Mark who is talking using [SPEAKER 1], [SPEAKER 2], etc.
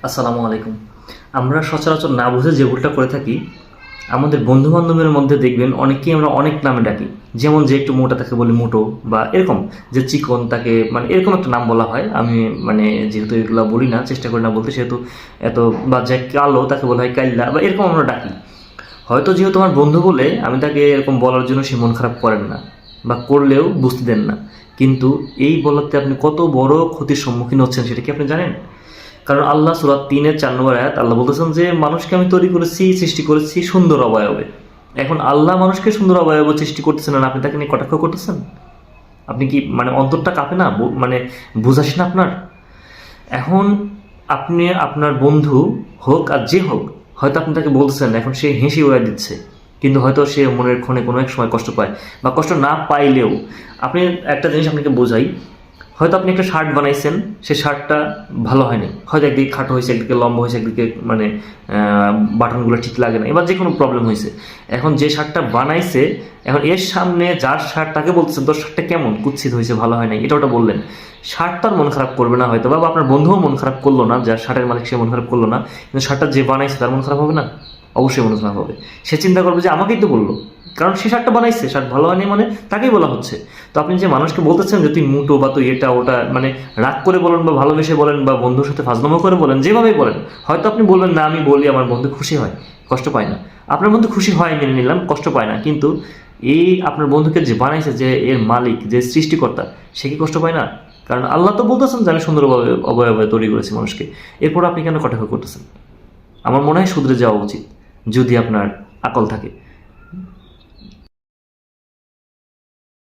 [SPEAKER 1] আসসালামু আলাইকুম। আমরা সচরাচর না বুঝে যে ভুলটা করে থাকি, আমাদের বন্ধু বান্ধবের মধ্যে দেখবেন অনেকেই আমরা অনেক নামে ডাকি। যেমন যে একটু মোটা তাকে বলি মোটো, বা এরকম যে চিকন তাকে মানে এরকম একটা নাম বলা হয়। আমি মানে যেহেতু এগুলো বলি না, চেষ্টা করি না বলতে, সেহেতু এত, বা যে কালো তাকে বলা হয় কাইল্লা, বা এরকম আমরা ডাকি। হয়তো যেহেতু আমার বন্ধু বলে আমি তাকে এরকম বলার জন্য সে মন খারাপ করেন না, বা করলেও বুঝতে দেন না। কিন্তু এই বলাতে আপনি কত বড় ক্ষতির সম্মুখীন হচ্ছেন সেটা কি আপনি জানেন? কারণ আল্লাহ সূরা 3-4 আয়াত আল্লাহ বলতেছেন যে মানুষকে আমি তৈরি করেছি, সৃষ্টি করেছি সুন্দর অবয়বে। এখন আল্লাহ মানুষকে সুন্দর অবয়বে সৃষ্টি করতেছেন আর আপনি তাকে নিয়ে কটাক্ষ করতেছেন। আপনি কি মানে অন্তরটা কাঁপে না? মানে বুঝাস না আপনার? এখন আপনি আপনার বন্ধু হোক আর যে হোক, হয়তো আপনি তাকে বলতেছেন, এখন সে হেসে উড়াই দিচ্ছে, কিন্তু হয়তো সে মনের ক্ষণে কোনো এক সময় কষ্ট পায়, বা কষ্ট না পাইলেও আপনি একটা জিনিস আপনাকে বোঝাই। হয়তো আপনি একটা শার্ট বানাইছেন, সে শার্টটা ভালো হয়নি, হয়তো একদিকে খাটো হয়েছে, একদিকে লম্বা হয়েছে, একদিকে মানে বাটনগুলো ঠিক লাগে না, এবার যে কোনো প্রবলেম হয়েছে। এখন যে শার্টটা বানাইছে, এখন এর সামনে যার শার্ট তাকে বলতেছেন তোর শার্টটা কেমন, কুৎসিত হয়েছে, ভালো হয় নাই, এটা ওটা বললেন। শার্ট তার মন খারাপ করবে না হয়তো, বা আপনার বন্ধুও মন খারাপ করলো না, যার শার্টের মালিক সে মন খারাপ করলো না, কিন্তু শার্টটা যে বানাইছে তার মন খারাপ হবে না? অবশ্যই মন খারাপ হবে। সে চিন্তা করবে যে আমাকেই তো বললো, কারণ সে শার্টটা বানাইছে, শার্ট ভালো হয়নি মানে তাকেই বলা হচ্ছে। তো আপনি যে মানুষকে বলতেছেন যে তুই মুটো বা তুই এটা ওটা, মানে রাগ করে বলেন বা ভালোবেসে বলেন বা বন্ধুর সাথে ফাজলামো করে বলেন, যেভাবেই বলেন, হয়তো আপনি বলবেন না আমি বলি আমার বন্ধু খুশি হয়, কষ্ট পায় না। আপনার বন্ধু খুশি হয় মেনে নিলাম, কষ্ট পায় না, কিন্তু এই আপনার বন্ধুকে যে বানাইছে, যে এর মালিক, যে সৃষ্টিকর্তা, সে কি কষ্ট পায় না? কারণ আল্লাহ তো বলতেছেন যে আমি সুন্দরভাবে অবয়বে তৈরি করেছি মানুষকে। এরপর আপনি কেন কটাক্ষ করতেছেন? আমার মনে হয় শুধরে যাওয়া উচিত, যদি আপনার আকল থাকে।